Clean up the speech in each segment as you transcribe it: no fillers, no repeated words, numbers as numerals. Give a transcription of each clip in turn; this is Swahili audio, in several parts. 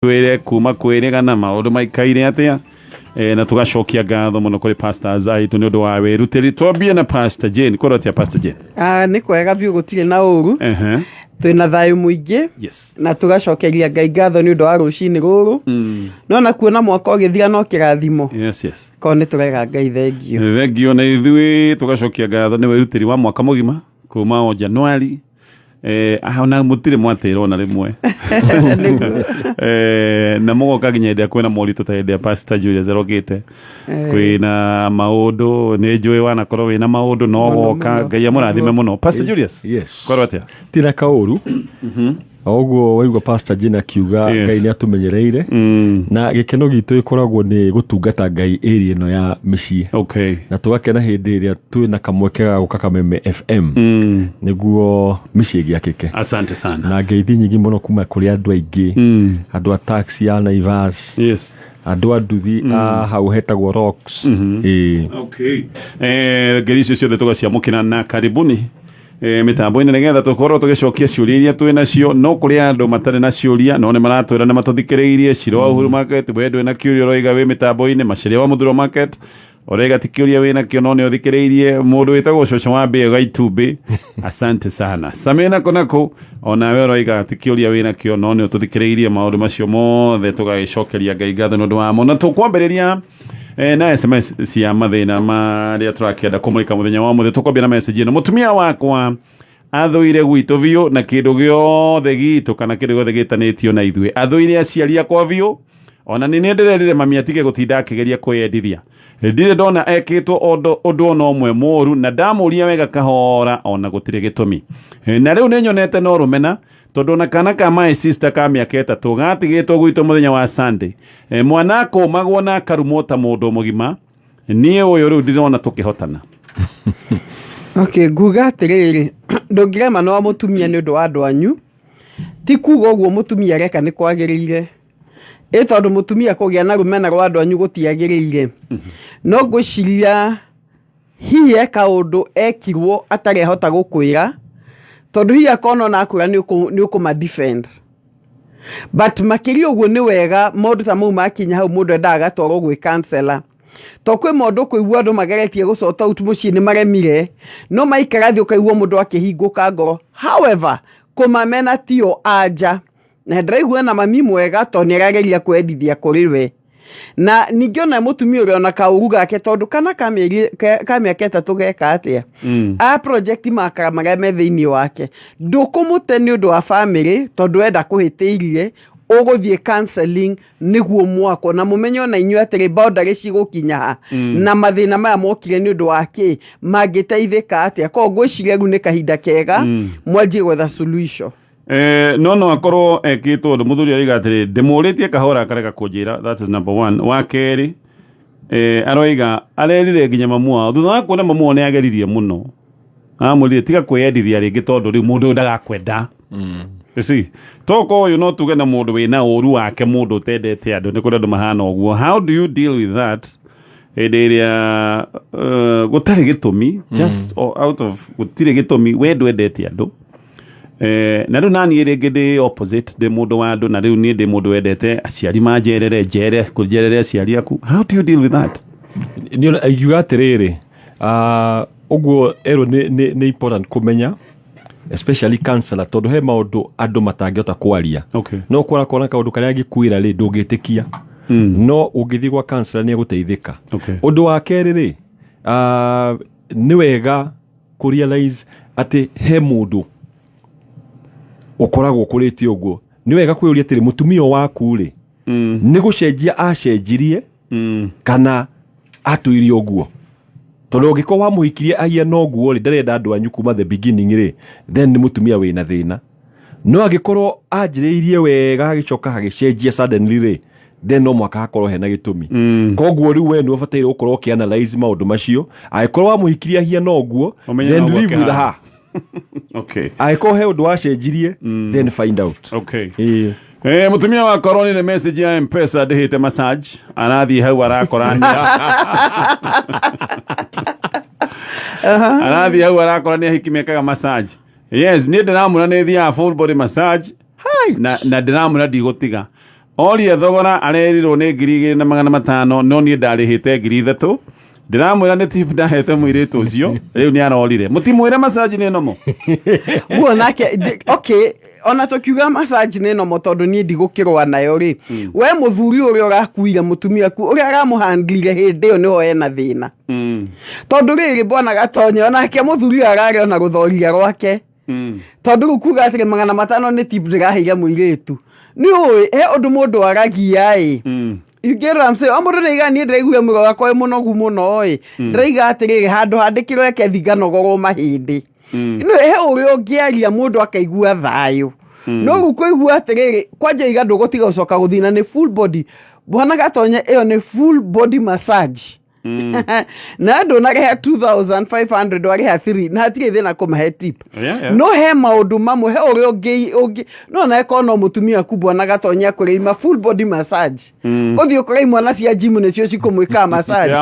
twire kuma kwirega na maundu maikaire atia na tugacokia ngatho muno kuri Pastor Azai tu ni undu wa wirutiri. Twambie na Pastor Jane. Korotia Pastor Jane. Ni kwega biu gutire na uru. Twina thayu muingi. Yes. Na tugacokeria Ngai ngatho ni undu wa rucini ruru. No na kuona mwaka ugithira no kirathimo. Yes. Ko ni turega Ngai thengio. Thengio na ithui tugacokia ngatho ni wirutiri wa mwaka mugima kuma o January. Ona mutire mwatero na rimwe na mugoka nginya kwina morito ta hende Pastor Julius Erogite kwina maundu ni njui wana korwo wina maundu no goka Ngai amurathime muno Pastor Julius. Yes. Korwo atia tira kauru oguo waigua Pastor Jina kiuga Ngai ni atumenyereire na gikeno gitu ikoragwo ni gutungata Ngai area ino ya micii. Okay. Na tugakena hindi iria twina kamweke ga gukaka Meme FM niguo micii giakike. Asante sana. Na ngeithi nyingi muno kuma kuri andu aingi andu a taxi ya Naivas. Yes. Andu a nduthi hau hetagwo Rocks. Okay. Ngeithi cio tugaciamukira na karibuni mitambo-ini nigetha tukorwo tugicokia ciuria iria twina cio. No kuri andu matari na ciuria no ni maratwira na matuthikiriirie Shiro Uhuru Market wendo na kiuria roiga we mitambo-ini Macharia wa Muthuro Market orega tikiuria wina kio no ni uthikiriirie mundu witagwo Coco wa Mbega Itumbi. Asante sana Samina konako ona we roiga tikiuria wina kio no ni ututhikiriirie maundu macio mothe tugagicokeria Ngai ngatho nondu wa mo. Na tukwambiriria na SMS cia mathina maria turakienda kumulika muthenya wa muthe. Tukwambia na message ino: mutumia wakwa athuire gwitu biu na kindu giothe gitu kana kindu giothe gitanitio na ithue. Athuire aciari akwa biu ona ni ndirerire mami atige gutinda akigeria kwiyendithia. Ndire ndona ekitwo undu no mwe moru na ndamuria wega kahora ona gutire gitumi. Na riu ni nyonete no rumena tondu na kana ka my sister ka miaka 3 gatigitwo gwitu muthenya wa Sunday. Mwana akomagwo na karumota mundu mugima nie uyu riu ndirona tukihotana. Okay, nguga atiriri ndungirema no mutumia ni undu wa andu anyu ti kuga uguo mutumia reka ni kwagiriire tondu mutumia kugia na rumena rwa andu anyu gutiagiriire. No ngwiciria hihi eka undu ekirwo atari hota gukwira tondu hihi akono na akura ni ukuma defend. But makirio uguo ni wega mundu ta mau makinya hau mundu endaga twarwo gwi counselor. To kwi mundu kuigua andu mageretie gucota out mucii ni maremire no maikara thi ukaigua mundu akihinguka ngoro. However kumamena tio anja na ndiraigua na mami mwega to ni arageria kwendithia kuri we. Na ningiona mutumia uri ona kauru gake tondu kana kamiaka 3 geka atia a project makara maria me thiini wake ndukumute ni undu wa family tondu enda kuhitiirie uguthie counseling niguo mwako na mumenyo na inyu atiri boundary cigukinya na mathina maya mokire ni undu wake mangiteithika atia. Ko ngwiciria ru ni kahinda kega mwanjie gwetha solution. No akorwo ekitwo undu muthuri ariga atiri ndimuritie kahora kareka kunjira. That is number 1. Wa keri aroiga arerire nginya mamua thutha wa kuona mamua ni ageririe muno amurire tiga kwiyendithia ringi tondu riu mundu ndagakwenda. See, toko uyu no tuge na mundu wina uru wake mundu tendete andu ni kuri andu mahana uguo. How do you deal with that? Ederia gutari gitumi just out of gutire gitumi we ndwendete andu. Na riu nani ringi ndi opposite de mundu wa andu na riu ni ndi mundu wendete aciari manjerere kujerere aciari aku. How do you deal with that? You got atiriri uguo ero ni important kumenya especially counselor tondu he maundu andu matangiota kwaria. Okay. No kona kaundu karia gikwira ri ndungitikia no ungithi gwa counselor ni guteithika. Okay. Undu wa keri ri ni wega ku realize ati he mundu ukoragwo kuriti uguo ni wega kwiuria atiri mutumia waku ri ni gucenjia acenjirie kana atuirie uguo. Tondu ngiko wa muhikirie ahia no guo ri ndarenda andu anyu kuma the beginning ri then ni mutumia wina thina. No agikorwo anjiriirie wega agicoka hagicenjia suddenly ri then no mwaka akorwo hena gitumi. Koguo riu we ni ubataire ukorwo kianalyze maundu macio. Agikorwo wa muhikirie ahia no guo then live with her. Okay. Agikorwo he undu wacenjirie then find out. Okay. Mutumia wa koroni ni message ya M-Pesa ndihite massage arathi hau arakorania. Arathi hau arakorania hikimekaga massage. Yes, ni ndiramuna ni thia full body massage. Na ndiramuna ndigutiga. oria thogora arerirwo nĩ 2,500 no niĩ ndarĩhĩte 3,000 ndiramwĩra nĩ tip ndahete mũirĩtu ũcio rĩu nĩ arorire mũtimwĩre massage nĩ nomo guo nake okay ona tukiuga massage nĩ nomo tondũ niĩ ndigũkĩrwa nayo rĩ we mũthuri ũrĩa ũrakuire mũtumia ku ũrĩa aramũhandlire hĩndĩ ĩyo nĩho ena thĩna tondũ rĩrĩ bwana Gatonye onake mũthuri ararĩ ona gũthoria rwake tondũ rĩu kuga atĩrĩ 500 nĩ tip ndĩraheire mũirĩtu nĩ ũĩ he ũndũ mũndũ aragia you get what I'm saying mũndũ ndaiga niĩ ndĩraigua mwĩrĩ wakwa mũnogu mũno ndĩraiga atĩrĩrĩ handũ handĩkĩrwo eke thiganogorwo mahĩndĩ he ũrĩa ũngĩaria mũndũ akaigua thayũ no rĩu kũigua atĩrĩrĩ kwanja iga ndũgũtiga gũcoka gũthina nĩ full body bwana Gatonye ĩyo nĩ full body massage na andũ narehe 2,500 warehe 3 na hatirĩ thĩna kũmahe tip no he maũndũ mamwe he ũrĩa ũngĩ no na eko no mũtumia ku bwana Gatonye akũrĩima full body massage ũthiĩ ũkora mwana cia gym nĩcio cikũmwĩka massage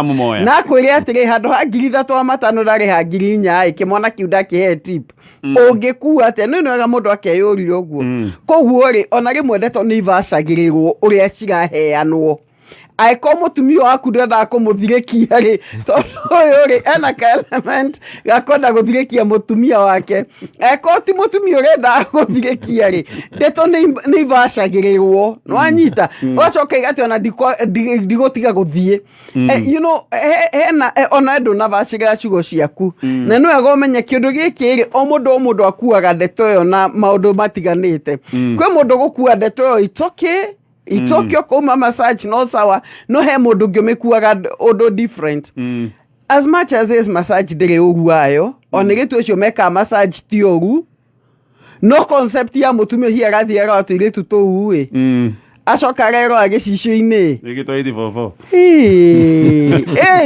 na akwĩre atĩrĩ handũ ha 3,500 ndarĩha 4,000 kĩmwana kĩu ndakĩhe tip ũngĩkua atĩa nĩ wega mũndũ akeyũria ũguo koguo rĩ ona rĩmwe ndeto nĩ ivacagĩrĩrwo ũrĩa ciraheanwo aiko mũtumia waku ndenda kũmũthirĩkia rĩ tondũ ũyũ rĩ ena ka element gakonda gũthirĩkia mũtumia wake aiko ti mũtumia ũrenda gũthirĩkia rĩ ndeto nĩ ivacagĩrĩrwo nĩwanyita ũgacoka igati ona ndigũtiga gũthiĩ you know hena ona ndũ navacĩrĩra ciugo ciaku na nĩ wega ũmenye kĩndũ gĩkĩ rĩ o mũndũ akuaga ndeto ĩyo na maũndũ matiganĩte kwĩ mũndũ gũkua ndeto ĩyo itokio kuma massage no sawa no he mũndũ ngĩmĩkuaga ũndũ different as much as massage ndĩrĩ ũru wayo ona gĩtu ũcio meka massage ti ũru no concept ya mũtumia hiya gathiaga atũirĩtu tũu acoka rero agĩcicio-inĩ ĩgĩtwa ithibofo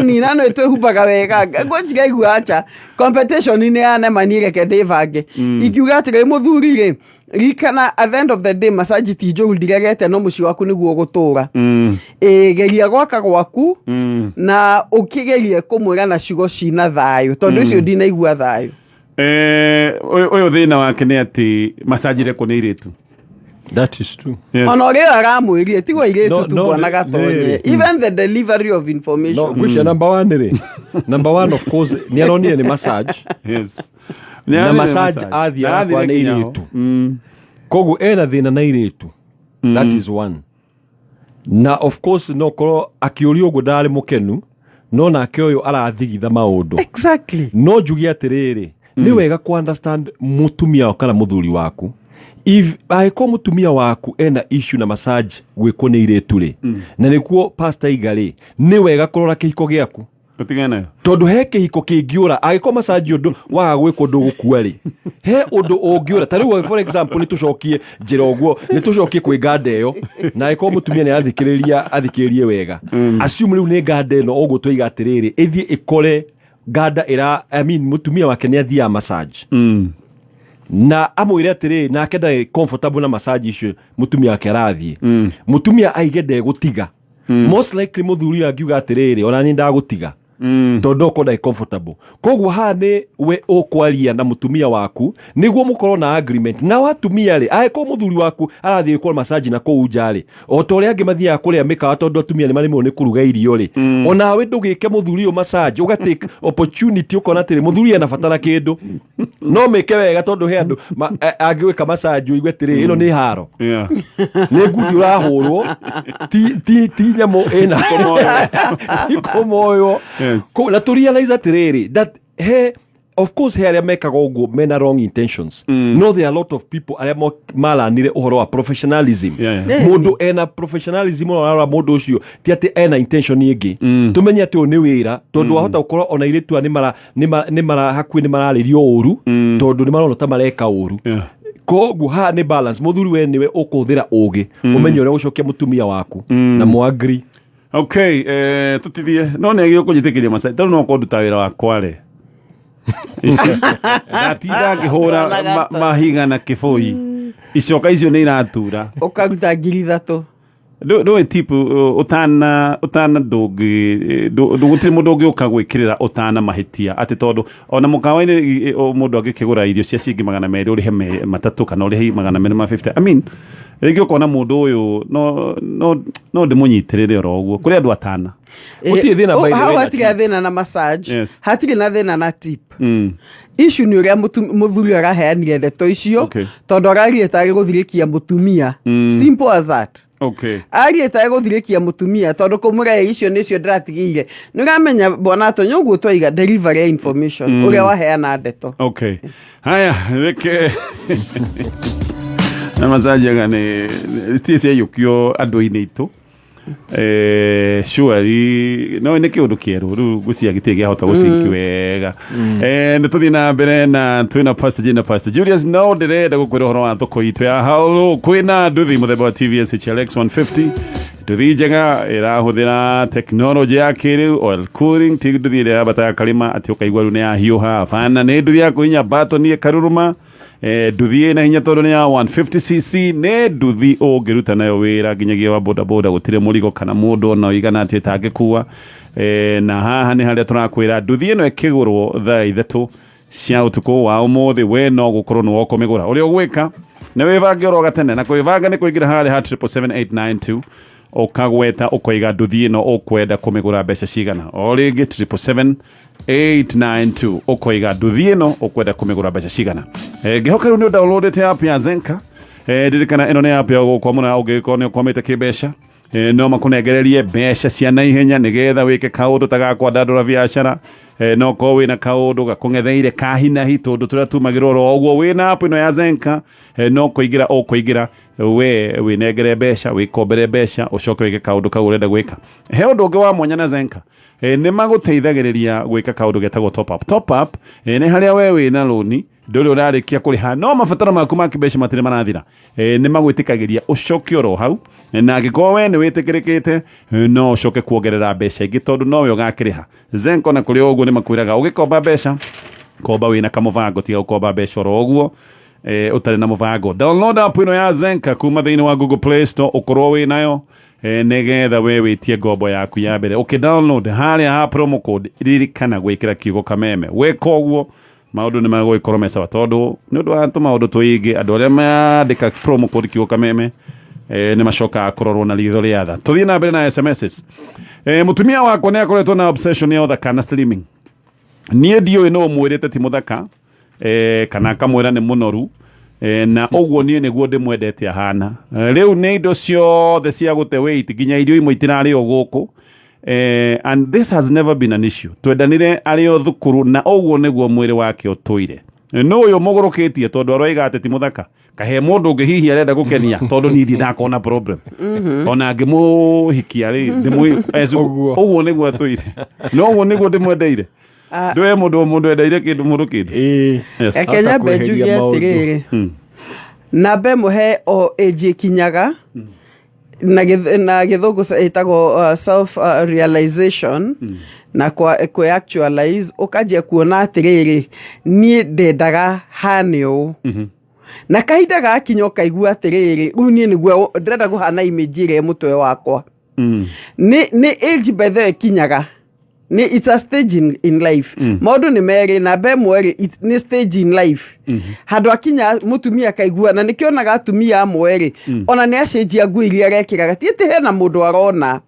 ni na no twĩhumbaga wega ngwĩcigaigua acha competition nĩ yanemani reke ndĩbange ikiuga atĩrĩ mũthuri rĩ rikana at the end of the day massage ti njũru ndigagete no mũciĩ waku nĩguo gũtũra geria gwaka gwaku na ũkĩgerie kũmwĩra na ciugo cina thayũ tondũ ũcio ndinaigua thayũ ũyũ thĩna wake nĩ atĩ massage reko nĩ irĩtu. That is true. Ona ũrĩa aramwĩrire tigwo irĩtu tu bwana Gatonye even the delivery of information question number 1 rĩ number 1 of course nĩ aronire nĩ massage na massage athiaga kwa nĩ irĩtu koguo ena thĩna na irĩtu that is one na of course no korwo akĩũria ũguo ndarĩ mũkenu no nake ũyũ arathigitha maũndũ exactly no njuge atĩrĩrĩ nĩ wega ku understand mũtumia kana mũthuri waku if aiko mũtumia waku ena issue na massage gwĩkwo nĩ irĩtu rĩ na nĩkuo pastor Igarĩ nĩ wega kũrora kĩhiko gĩaku ũtigane tondũ he kĩhiko kĩngĩũra agĩko massage ũndũ waga gwĩkwo ndũgũkua rĩ he ũndũ ũngĩũra ta rĩu for example nĩ tũcokie njĩra ũguo nĩ tũcokie kwĩ nganda ĩyo na agĩko mũtumia nĩ athikĩrĩrie wega assume rĩu nĩ nganda ĩno ũguo tũiga atĩrĩrĩ ĩthiĩ ĩkore nganda mũtumia wake nĩ athiaga massage na amwĩre atĩrĩ nake ndarĩ comfortable na massage icio mũtumia wake arathiĩ mũtumia aige ndegũtiga most likely mũthuri angiuga atĩrĩrĩ ona niĩ ndagũtiga tondũ ũkorwo ndarĩ comfortable koguo haha nĩ we ũkwaria na mũtumia waku nĩguo mũkorwo na agreement na watumia rĩ angĩkorwo mũthuri waku arathiĩ gwĩkwo massage na kũu nja rĩ o ta ũrĩa angĩ mathiaga kũrĩa mĩkawa tondũ atumia nĩ marĩmwo nĩ kũruga irio rĩ onawe ndũgĩke mũthuri ũyũ massage ũgatake opportunity ũkona atĩrĩ mũthuri anabatara kĩndũ no mĩke wega tondũ he andũ angĩgwĩka massage ũigue atĩrĩ ĩno nĩ haro nĩ ngundi ũrahũrwo ti nyamũ ĩna kũmoywo na to realize atĩrĩrĩ that of course he arĩa mekaga ũguo mena wrong intentions no there are a lot of people arĩa malanire ũhoro wa professionalism mũndũ ena professionalism ona mũndũ ũcio ti atĩ ena intention ĩngĩ tũmenye atĩ ũyũ nĩ wĩra tondũ wahota gũkorwo ona irĩtu nĩ mara hakuhĩ nĩ mararĩrio ũru tondũ nĩ marona ta mareka ũru koguo haha nĩ balance mũthuri we nĩwe ũkũhũthĩra ũgĩ ũmenye ũrĩa gũcokia mũtumia waku na mũagri. Okay, tutithie no nĩ agĩrĩirwo kũnjĩtĩkĩria massage tondũ no kũnduta wĩra wakwa rĩ natinda ngĩhũra mahiga na kĩbũi icoka icio nĩ iratura ũkaruta 3,000 ndũĩ tipu ũtana ndũgũtirĩ mũndũ ũngĩũka gwĩkĩrĩra ũtana mahĩtia atĩ tondũ ona mũkawa-inĩ mũndũ angĩkĩgũra irio cia ciringi 200 ũrĩhe 3 kana ũrĩhe 250 I mean rĩngĩ ũkona mũndũ ũyũ no ndĩmũnyitĩrĩre oro ũguo kũrĩ andũ atana Gũtirĩ thĩna by the way hau na hatirĩ thĩna na massage Yes. hatirĩ na thĩna na tip issue nĩ ũrĩa mũthuri araheanire ndeto icio Okay. tondũ ararire tarĩ gũthirĩkia mũtumia simple as that okay arire tarĩ gũthirĩkia mũtumia tondũ kũmũrehe icio nĩcio ndĩratigĩire nĩ ũramenya bwana Tonyo ũguo twaiga delivery ya information ũrĩa waheana ndeto okay haya reke na masajaga nĩ stie yukio andũ-inĩ itũ surely no nĩ kĩũndũ kĩerũ rĩu gũcia gĩtirĩ gĩahota gũcinki wega nĩ tũthiĩ na mbere na twĩna Pastor Julius no ndĩrenda gũkwĩra ũhoro wa thoko itũ ya haũ kwĩna nduthi mũthemba wa TVS HLX 150 nduthi njega ĩrahũthĩra tekinoronjĩ ya kĩrĩu oil cooling ti nduthi ĩrĩa yambataga karĩma atĩ ũkaigua rĩu nĩ yahiũha hapana nĩ nduthi ya kũhinya batoni ĩkaruruma nduthi ĩna hinya tondũ nĩ ya 150cc nĩ nduthi ũngĩruta nayo wĩra nginyagia wa bodaboda gũtirĩ mũrigo kana mũndũ ona ũigana atĩ ĩtangĩkua na haha nĩ harĩa tũrakwĩra nduthi ĩno ĩkĩgũrwo thaa 3 cia ũtukũ wa ũmũthĩ we no gũkorwo nĩ woka ũmĩgũra ũrĩa ũgwĩka nĩ wĩbange oro gatene na kwĩbanga nĩ kũingĩra harĩa ha 77892 ũkagweta ũkoiga nduthi ĩno ũkwenda kũmĩgũra mbeca cigana o rĩngĩ 77892 ũkoiga nduthi ĩno ũkwenda kũmĩgũra mbeca cigana ngĩhoka rĩu nĩ downloadete app ya Zenka ndirikana ĩno nĩ app ya gũkwamũra ũngĩkorwo nĩ ũkwamĩte kĩmbeca no makũnengererie mbeca cia naihenya nĩgetha wĩke kaũndũ ta gakwa ndandũra biacara no korwo wĩna kaũndũ gakũng'etheire ka hinahi tondũ tũrĩa tumagĩrwo oro ũguo wĩna app ĩno ya Zenka no kũingĩra we wĩnengere mbeca wĩkombere mbeca ũcoke wĩke kaũndũ kau ũrenda gwĩka he ũndũ ũngĩ wa mwanya na Zenka nĩ magũteithagĩrĩria gwĩka kaũndũ getagwo top up nĩ harĩa we wĩna rũni ndũrĩ ũrarĩkia kũrĩha no mabataro maku ma kĩmbeca matirĩ marathira nĩ magwĩtĩkagĩria ũcoke oro hau na angĩkorwo we nĩ wĩtĩkĩrĩkĩte no ũcoke kuongerera mbeca ingĩ tondũ nowe ũgakĩrĩha Zenka na kũrĩ ũguo nĩ makwĩraga ũgĩkomba mbeca komba wĩna kamũbango tiga gũkomba mbeca oro ũguo ũtarĩ na mũbango download app ĩno ya Zenka kuma thĩinĩ wa Google Play Store ũkorwo wĩnayo nĩgetha we wĩtie ngombo yaku ya mbere download harĩa ha promo code ririkana gwĩkĩra kiugo kameme weka ũguo maũndũ nĩ magũgĩkorwo me sawa tondũ nĩ ũndũ wa tũmaũndũ tũingĩ andũ arĩa mandĩka promo code kiugo kameme nĩ macokaga kũrorwo na ritho rĩa tha tũthiĩ na mbere na SMSs mũtumia wakwa nĩ akoretwo na obsession ya ũthaka na slimming niĩ ndiũĩ no ũmwĩrĩte ti mũthaka kana akamwĩra nĩ mũnoru na ũguo niĩ nĩguo ndĩmwendete ahana rĩu nĩ indo ciothe cia gũte weight nginya irio imwe itirarĩo gũkũ and this has never been an issue twendanire arĩ o thukuru na ũguo nĩguo mwĩrĩ wake ũtũire no ũyũ mũgũrũkĩtie tondũ aroiga atĩ ti mũthaka kahe mũndũ ũngĩ hihi arenda gũkenia tondũ niĩ ndakona problem ona ngĩmũhikia rĩ ũguo nĩguo atũire no ũguo nĩguo ndĩmwendeire ndũe mũndũ endeire kĩndũ mũndũ kĩndũ Kenya benjuge atĩrĩrĩ namba ĩmwe he o ĩnjĩ kinyaga na gĩthũngũ ĩtagwo self realization na kwĩ actualize ũkanjia kuona atĩrĩrĩ niĩ ndendaga hane ũũ na kahinda gakinya ũkaigua atĩrĩrĩ rĩu niĩ nĩguo ndĩrenda kũhana image ĩrĩa mũtwe wakwa nĩ age by the kinyaga it's a stage in life maũndũ nĩ merĩ namba ĩmwe nĩ stage in life handũ akinya mũtumia akaigua na nĩkĩonaga atumia amwe rĩ ona nĩ acenjia nguo iria arekĩraga ti atĩ hena mũndũ arona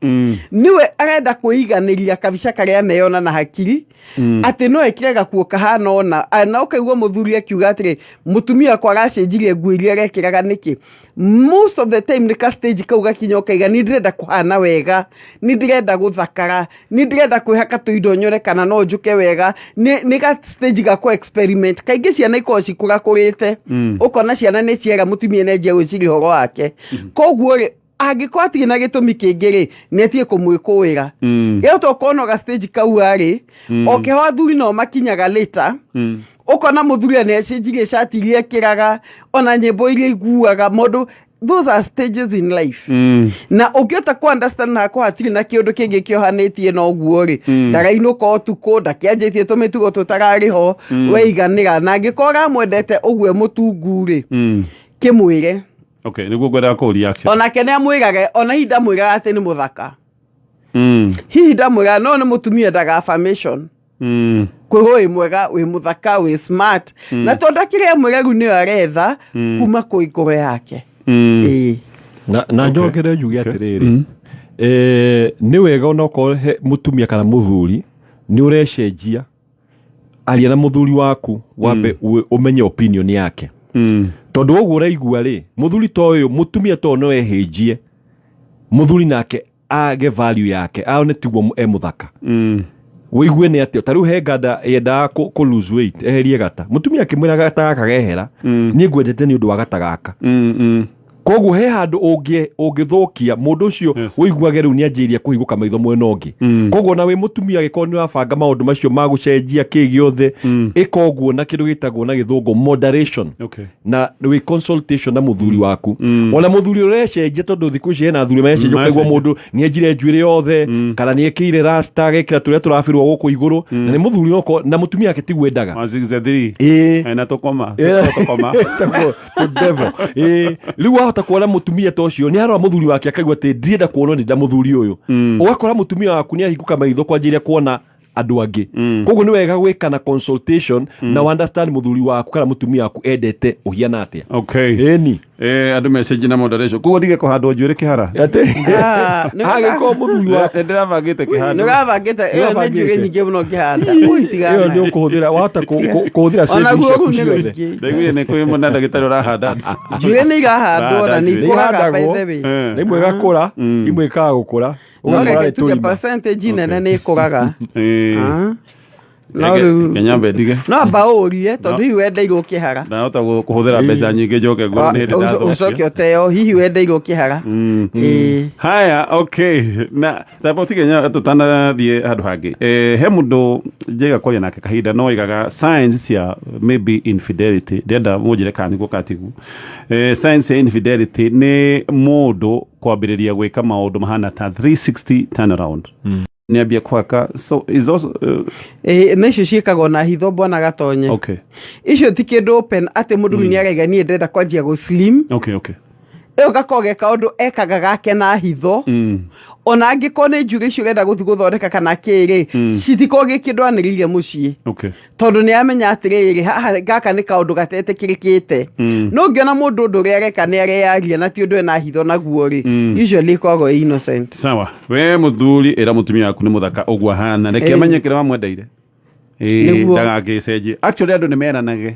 niwe arenda kwĩiganĩria kabica karĩa aneyona na hakiri atĩ no ekĩre gakuo kahana ona na ũkaigua mũthuri akiuga atĩrĩ mũtumia kwa aracenjirie nguo iria arekĩraga nĩkĩ most of the time nika stage kau gakinya ũkaiga nĩ ndĩrenda kũhana wega nĩ ndĩrenda gũthakara nĩ ndĩrenda kwĩhaka tũindo nyore kana no njuke wega nĩ ga stage ga ku experiment kaingĩ ciana ikorwo cikũra kũrĩte ũkona ciana nĩ ciega mũtumia nenjia gwĩciria ũhoro wake koguo rĩ angĩkorwo atirĩ na gĩtũmi kĩngĩ rĩ nĩ atige kũmwĩkũĩra ĩyo tokorwo ga stage kau arĩ okeho athuri no makinyaga later ũkona mũthuri nĩ acenjirie shati iria ekĩraga ona nyĩmbo iria iguaga mũndũ those are stages in life na ũngĩhota ku understand na ko hatirĩ na kĩũndũ kĩngĩ kĩohanĩtie na ũguo rĩ ndarainũka ũtukũ ndakĩanjĩtie tũmĩtugo tũtararĩ ho weiganĩra na angĩkorwo aramwendete ũguo mũtungu rĩ kĩmwĩre okay nĩguo ngwenda kũũria onake nĩ amwĩrage ona hihi ndamwĩraga atĩ nĩ mũthaka hihi ndamwĩraga no nĩ mũtumia endaga affirmation kwĩho wĩ mwega wĩ mũthaka wĩ smart na tondũ akĩrĩa mwega rĩu nĩyo aretha kuma kwĩ ngoro yake na njokere njuge atiriri nĩ wega onokorwo mũtumia kana mũthuri nĩ ũrecenjia aria na mũthuri waku wambe ũmenye opinion yake tondũ ũguo ũraigua rĩ mũthuri ta ũyũ mũtumia ta ũyũ no ehĩnjie mũthuri nake age value yake aone tiguo mũthaka wĩigue nĩ atĩ ta rĩu he nganda yendaga kũ lose weight eherie gata mũtumia akĩmwĩra gata gaka gehera niĩ ngwendete nĩ ũndũ wa gata gaka koguo he handũ ũngĩthũkia mũndũ ũcio wĩiguage rĩu nĩanjĩria kũhingũka maitho mwena ũngĩ koguo na wĩ mũtumia agĩkorwo nĩ wabanga maũndũ macio ma gũcenjia kĩ gĩothe ĩka ũguo na kĩndũ gĩtagwo na gĩthũngũ moderation na wĩ consultation na mũthuri waku ona mũthuri ũrecenjia tondũ thikũ ici hena athuri marecenjia ũkaigua mũndũ nĩenjire njuĩrĩ yothe kana nĩekĩire rasta agekĩra tũrĩa tũrabĩrwo gũkũ igũrũ na nĩ mũthuri oko na mũtumia wake tigwendaga na tũkoma rĩu wahota kuona mũtumia ta ũcio nĩ arora mũthuri wake akaigua atĩ ndirenda kuonwo nĩ nda mũthuri ũyũ ũgakora mũtumia waku nĩ ahingũka maitho kwanjĩrĩria kuona andũ angĩ koguo nĩ wega gwĩka na consultation na understand mũthuri waku kana mũtumia waku endete ũhiana atĩa ĩni andũ message na moderation koguo ndige kũhandwo njuĩrĩ kĩhara agĩkorwo mũthuri waku ndĩrabangĩte kĩhanda nĩũrabangĩte ĩyo nĩ njuĩrĩ nyingĩ mũno kĩhanda ĩyo nĩ ũkũhũthĩra wahota kũhũthĩra savings ciaku ciothe ndaiguire nĩ kwĩ mũna ndagĩtarĩ ũrahanda njuĩrĩ nĩ irahandwo na nĩ ikũraga by the way rĩmwe igakũra imwe ikaga gũkũra ũgakeke tuge percentage nene nĩ ikũraga Kenyambe ndige no mbaũrie tondũ hihi wendeirwo kĩhara ndahota kũhũthĩra mbeca nyingĩ njoke ngorwo nĩ hĩndĩ ndathokia ũcoke ũteo hihi wendeirwo kĩhara haya okay na tapoti Kenya tũtanathiĩ handũ hangĩ he mũndũ njega kwaria nake kahinda no igaga science cia maybe infidelity ndenda mũnjĩre kana nĩguo katigu science ya infidelity nĩ mũndũ kwambĩrĩria gwĩka maũndũ mahana ta 360 turnaround niambia kwaka so is also na icio ciĩkagwo na hitho bwana gatonye icio ti kĩndũ open atĩ mũndũ nĩ aregania ndenda kwanjia gũ slim ĩyo gakogeka ũndũ ekaga gake na hitho ona angĩkorwo nĩ njuĩrĩ icio ũrenda gũthiĩ gũthondeka kana kĩrĩ citikorwo gĩkĩndũ anĩrĩire mũciĩ tondũ nĩ amenya atĩrĩrĩ haha gaka nĩ kaũndũ gatetĩkĩrĩkĩte no ngĩona mũndũ ũndũ ũrĩa areka nĩ areyaria na ti ũndũ ena hitho naguo rĩ usually ĩkoragwo innocent sawa we mũthuri ĩra mũtumia waku nĩ mũthaka ũguo hana reke amenye kĩrĩa wamwendeire ndagagĩcenjie actually andũ nĩ meranage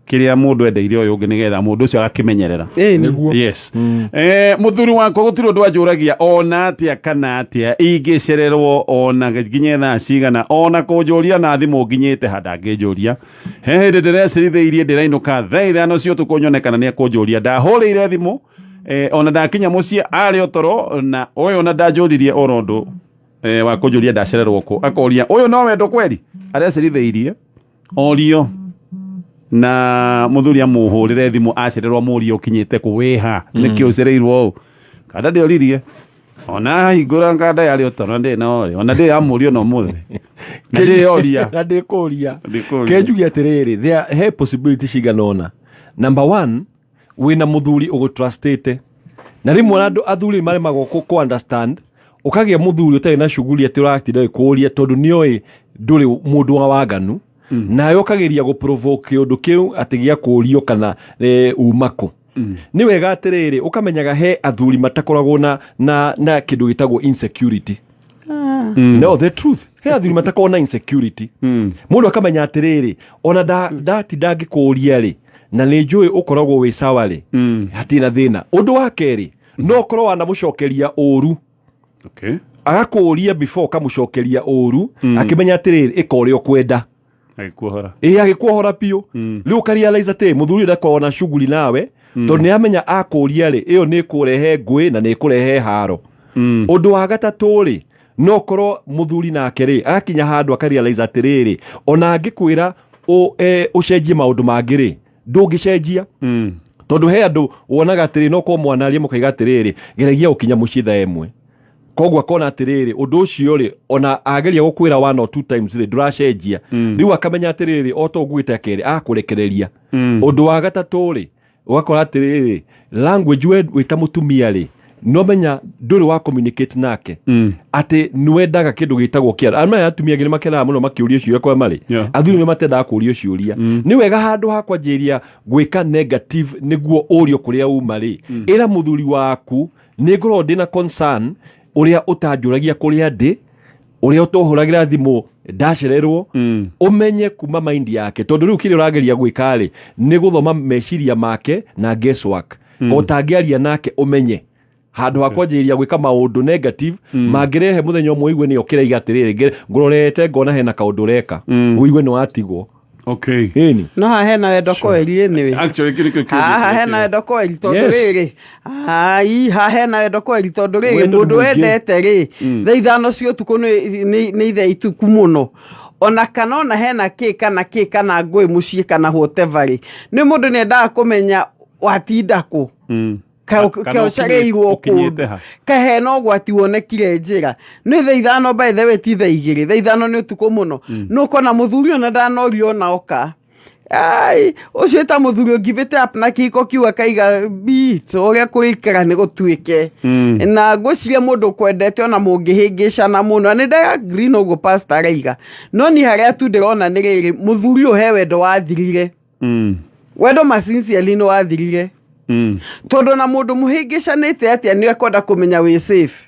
kĩrĩa mũndũ endeire ũyũ ũngĩ nĩgetha mũndũ ũcio agakĩmenyerera yes mũthuri wakwa gũtirĩ ũndũ anjũragia ona atĩa kana atĩa ingĩcererwo ona nginye thaa cigana ona kũnjũria na thimũ nginyĩte handũ angĩnjũria he hĩndĩ ndĩrecirithĩirie ndĩrainũka thaa ithano cia ũtukũ nyone kana nĩ akũnjũria ndahũrĩire thimũ ona ndakinya mũciĩ arĩ o toro na ũyũ ona ndanjũririe oro ũndũ wa kũnjũria ndacererwo kũ akoria ũyũ no wendo kweri arecirithĩirie orio na mũthuri amũhũrĩre thimũ acererwo mũria ũkinyĩte kũ wĩha nĩkĩ ũcereirwo kada ndĩoririe ona hingũra nganda yarĩ ũtona ndĩ na ona ndĩ amũrio no mũthĩ ndĩoria na ndĩkũria kenjugia atĩrĩrĩ there he possibility cigana ona number 1 wĩna mũthuri ũgũtrustĩte na rĩmwe andũ athuri maremagwo kũ understand ũkagĩa mũthuri ũtarĩ na shughuli atĩ ũratinda kũũria tondũ nĩoĩ ndũrĩ mũndũ wa waganu na yokageria gũprovoke ũndũ kĩu atĩ gĩa kũũrio kana umako nĩ wega atĩrĩrĩ ũkamenyaga he athuri matakoragwo na kĩndũ gĩtagwo insecurity no the truth he athuri matakoragwo na insecurity mũndũ akamenya atĩrĩrĩ ona ndatinda ngĩkũũria rĩ na nĩ njũĩ ũkoragwo wĩ sawa rĩ hatirĩ thĩna ũndũ wa kerĩ no ũkorwo wanamũcokeria ũru agakũũria before kamũcokeria ũru akĩmenya atĩrĩrĩ ĩka ũrĩa ũkwenda agĩkuohora piũ rĩu ũkarealize atĩ mũthuri ndakoragwo na shughuli nawe tondũ nĩ amenya akũũria rĩ ĩyo nĩ ĩkũrehe ngũĩ na nĩ ĩkũrehe haro ũndũ wa gatatũ rĩ no korwo mũthuri nake rĩ agakinya handũ akarealize atĩrĩrĩ ona angĩkwĩra ũcenjie maũndũ mangĩ rĩ ndũngĩcenjia tondũ he andũ wonaga atĩrĩ no korwo mwanaria mũkaiga atĩrĩrĩ geragia gũkinya mũciĩ thaa ĩmwe koguo akona atĩrĩrĩ ũndũ ũcio rĩ ona ageria gũkwĩra 1 or 2 times rĩ ndũracenjia rĩu akamenya atĩrĩrĩ o to ũgwĩte akĩrĩ akũrekereria ũndũ wa gatatũ rĩ ũgakora atĩrĩrĩ language wĩta mũtumia rĩ no menya ndũrĩ wa communicate nake atĩ nĩwendaga kĩndũ gĩtagwo kĩara arĩa atumia angĩ nĩmakenaga mũno makĩũria ciũria kwa marĩ athuri nĩmatendaga kũũrio ciũria nĩ wega handũ ha kwanjĩrĩria gwĩka negative nĩguo ũrio kũrĩa uma rĩ ĩra mũthuri waku nĩngorwo ndĩna concern ũrĩa ũtanjũragia kũrĩa ndĩ ũrĩa ũtohũragĩra thimũ ndacererwo ũmenye kuma mind yake tondũ rĩu kĩrĩa ũrageria gwĩka rĩ nĩ gũthoma meciria make na guesswork ũtangĩaria nake ũmenye handũ ha kwanjĩrĩria gwĩka maũndũ negative mangĩrehe mũthenya ũmwe ũigue nĩ okĩraiga atĩrĩrĩ ngororete ngona hena kaũndũ ũreka ũigue nĩ watigwo. Okay. No ha hena wendo kweli anyway. Actually ha hena wendo kweli tondu riri. Ha hena wendo kweli tondu riri mundu wendete ri. Thaa ithano cia utuku ni ithe ituku muno. Ona kana ona hena ki kana ngui mucii kana whatever ri. Ni mundu ni endaga kumenya watinda ku. Kaũcareirwo kũndũ kahena ũgwati wonekire njĩra nĩ thaa ithano by the way ti thaa igĩrĩ thaa ithano nĩ ũtukũ mũno nũkona mũthuri ona ndanorio ona oka ũcio ta mũthuri ũngivĩte up na kĩhiko kiuga kaiga beat ũrĩa kũrĩikara nĩ gũtuĩke na ngwĩciria mũndũ kwendete ona mũngĩhĩngĩcana mũno nĩ ndagree na ũguo pastor araiga no ni harĩa tu ndĩrona nĩ rĩrĩ mũthuri ũyũ he wendo wathirire wendo masincerely nĩ wathirire tondu na mundu muhingicanite atia ni akwenda kumenya we safe.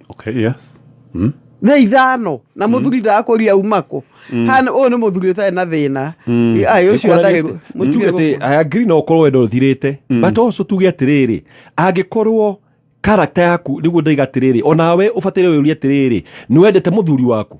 Okay, yes. Thaa ithano na muthuri ndakuria umako hana o ni muthuri utari na thina ayo cio ndage mutuge I agree no korwo wendo thirite but also tuge atiriri angikorwo character yaku niguo ndaiga atiriri onawe ubatire wiurie atiriri ni wendete muthuri waku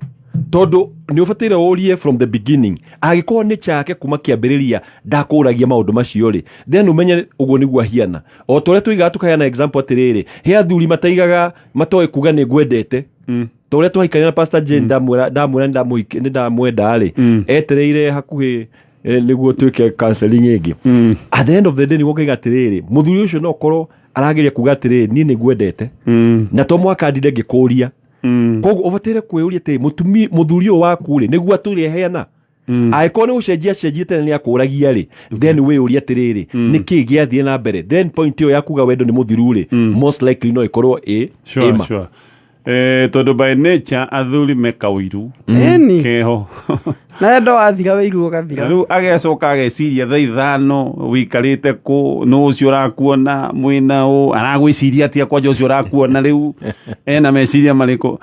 tondu ni ubatire urie from the beginning agikorwo ni chake kuma kiambiriria ndakuragia maundu macio ri then umenye uguo niguo ahiana o tore tuiga tukayana example atiriri he athuri mataigaga matoe kuga ni ngwendete tore tuhaikania na pastor Jane ndamwenda ri etereire hakuhi niguo tuike counseling ingi at the end of the day ni wokiga atiriri muthuri ucio no korwo arageria kuga atiriri ni ngwendete na to mwaka ndinde ngikuria koguo ubatire kwĩũria ati muthuri ũyũ waku ri niguo atũreheana aĩkorwo nĩ gũcenjia cenjia tene nĩ akũragia ri then wĩũria atĩrĩrĩ nĩkĩ gĩathiĩ na mbere then point ĩyo ya kuga wendo nĩ mũthiru ri most likely no ĩkorwo sure. Tondu by nature athuri meka ũiru keho na endo wathira wĩiru ũgathira rĩu agecoka ageciria thaa ithano wĩikarĩte kũ nũ ũcio ũrakuona mwĩna ũ aragwĩciria atĩa kwanja ũcio ũrakuona rĩu ena meciria marĩkũ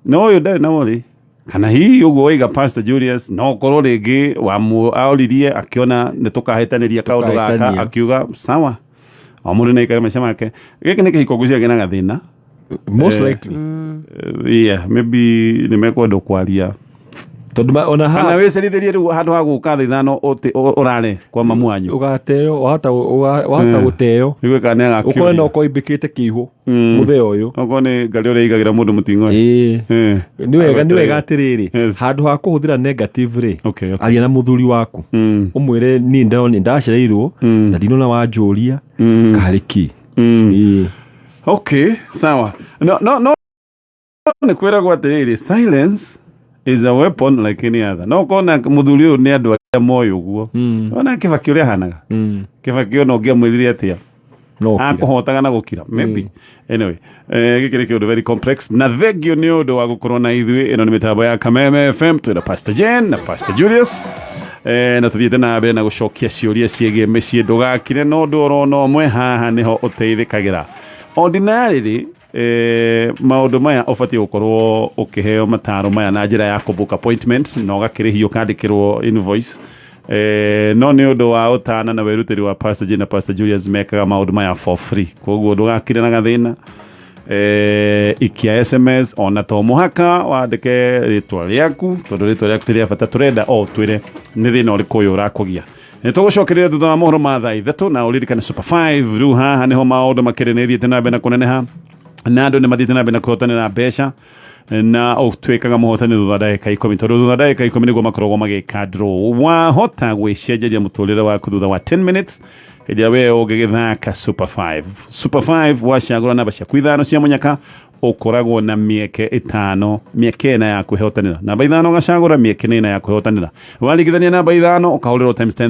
no ũyũ ndarĩ namo rĩ kana hihi ũguo waiga Pastor Julius no korwo rĩngĩ aoririe akĩona nĩ tũkahĩtanĩria kaũndũ gaka akiuga sawa o mũndũ nĩaikare maica make gĩkĩ nĩ kĩhiko ngwĩciria kĩna gathĩna most likely yeah maybe nimekwenda kwaria tondu ona ha kana wĩcerithirie rĩu handũ ha gũka thaa ithano ũrare kwa mamu wanyu ugateo wahota gũteo nĩguo kana nĩ agakĩũria ũkorwo no koimbĩkĩte kĩihu mũthee ũyũ okorwo nĩ ngarĩ ũrĩa igagĩra mũndũ mũting'o nĩ wega atĩrĩrĩ handũ ha kũhũthĩra negative rĩ aria na mũthuri waku ũmwĩre niĩ ndacereirwo na ndinona wanjũria karĩ ki okay sawa no nĩ kwĩragwo atĩrĩrĩ silence is a weapon like any other no kona muthuri ũyũ nĩ andũ arĩa moyo ũguo ona Kĩbakĩ ũrĩa hanaga Kĩbakĩ ona ũngĩamwĩrire atĩa akũhotaga na gũkira maybe anyway gĩkĩ nĩ kĩũndũ very complex na thengio nĩ ũndũ wa gũkorwo na ithuĩ ĩno nĩ mĩtambo ya Kameme FM twĩna Pastor Jane na Pastor Julius na tuthiĩte na mbere na gũcokia ciũria ciĩgiĩ mĩciĩ ndũgakire no ũndũ orona ũmwe haha nĩho ũteithĩkagĩra ordinarily maũndũ maya ũbatiĩ gũkorwo ũkĩheo mataro maya na njĩra ya book appointment na ũgakĩrĩhio ũkandĩkĩrwo invoice no nĩ ũndũ wa ũtana na wĩrutĩri wa Pastor Jane na Pastor Julius mekaga maũndũ maya for free koguo ndũgakire na gathĩna ikia SMS ona to mũhaka wandĩke rĩtwa rĩaku tondũ rĩtwa rĩaku tĩ rĩa bata tũrenda o twĩre nĩ thĩna ũrĩkũ ũyũ ũrakũgia nĩ tũgũcokereria thutha wa mohoro ma thaa ithatũ na ũririkane Super 5 rĩu haha nĩho maũndũ makĩrĩ nĩ thiĩte na mbere na kũneneha na andũ nĩ mathiĩte na mbere na kũhotanĩra mbeca na ũtuĩkaga mũhotani thutha ndagĩka 10 tondũ thutha ndagĩka 10 nĩguo makoragwo magĩka draw wahota gwĩcenjeria mũtũrĩre waku thutha wa 10 minutes hĩndĩ ĩrĩa we ũngĩgĩthaka Super 5 wacagũra namba ciaku ithano cia mũnyaka ũkoragwo na mĩeke ĩtano mĩeke ĩna ya kwĩhotanĩra namba ithano ũgacagũra mĩeke ĩna ya kwĩhotanĩra warigithania namba ithano ũkahũrĩrwo times 10